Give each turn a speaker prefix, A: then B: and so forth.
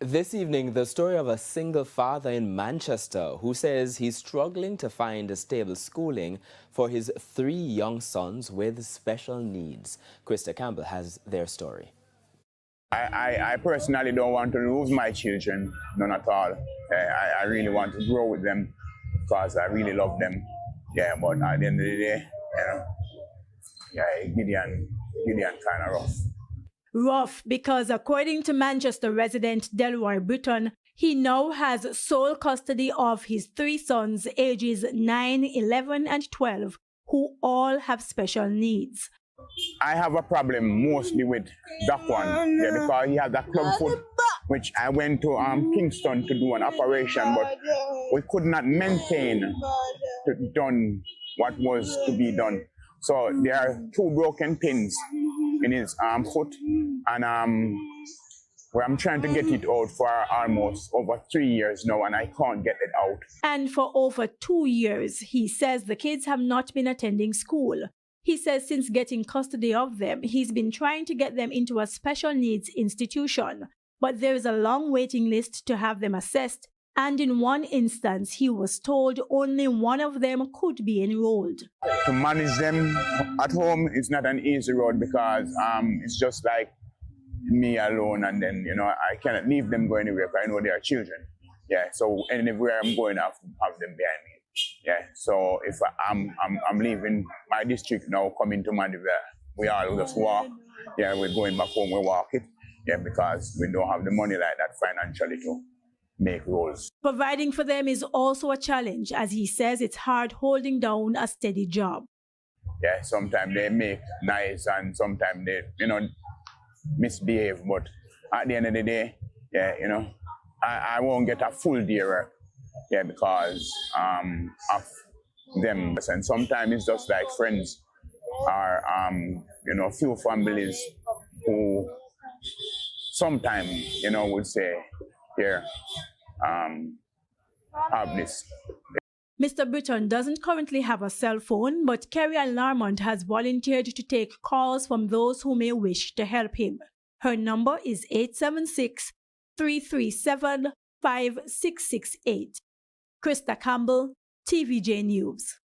A: This evening, the story of a single father in Manchester who says he's struggling to find a stable schooling for his 3 young sons with special needs. Krista Campbell has their story.
B: I personally don't want to lose my children, none at all. I really want to grow with them because I really love them. Yeah, but at the end of the day, Gideon kind of rough.
C: Rough because, according to Manchester resident Delroy Britton, he now has sole custody of his 3 sons ages 9, 11 and 12, who all have special needs.
B: I have a problem mostly with that one, because he has that club foot, which I went to Kingston to do an operation, but we could not maintain to done what was to be done. So there are 2 broken pins in his foot, and where I'm trying to get it out for almost over 3 years now, and I can't get it out.
C: And for over 2 years, he says the kids have not been attending school. He says since getting custody of them, he's been trying to get them into a special needs institution, but there is a long waiting list to have them assessed, and in one instance, he was told only one of them could be enrolled.
B: To manage them at home is not an easy road because it's just like me alone, and then, I cannot leave them go anywhere because I know they are children. Yeah, so anywhere I'm going, I have them behind me. Yeah, so if I'm leaving my district now, coming to Mandeville, we all just walk. Yeah, we're going back home, we walk it. Yeah, because we don't have the money like that financially to make roles.
C: Providing for them is also a challenge, as he says it's hard holding down a steady job.
B: Yeah, sometimes they make nice and sometimes they, misbehave, but at the end of the day, yeah, I won't get a full day work. Yeah, because of them. And sometimes it's just like friends or, few families who sometimes, would say, here, have this.
C: Mr. Britton doesn't currently have a cell phone, but Kerry Ann Larmont has volunteered to take calls from those who may wish to help him. Her number is 876-337-5668. Krista Campbell, TVJ News.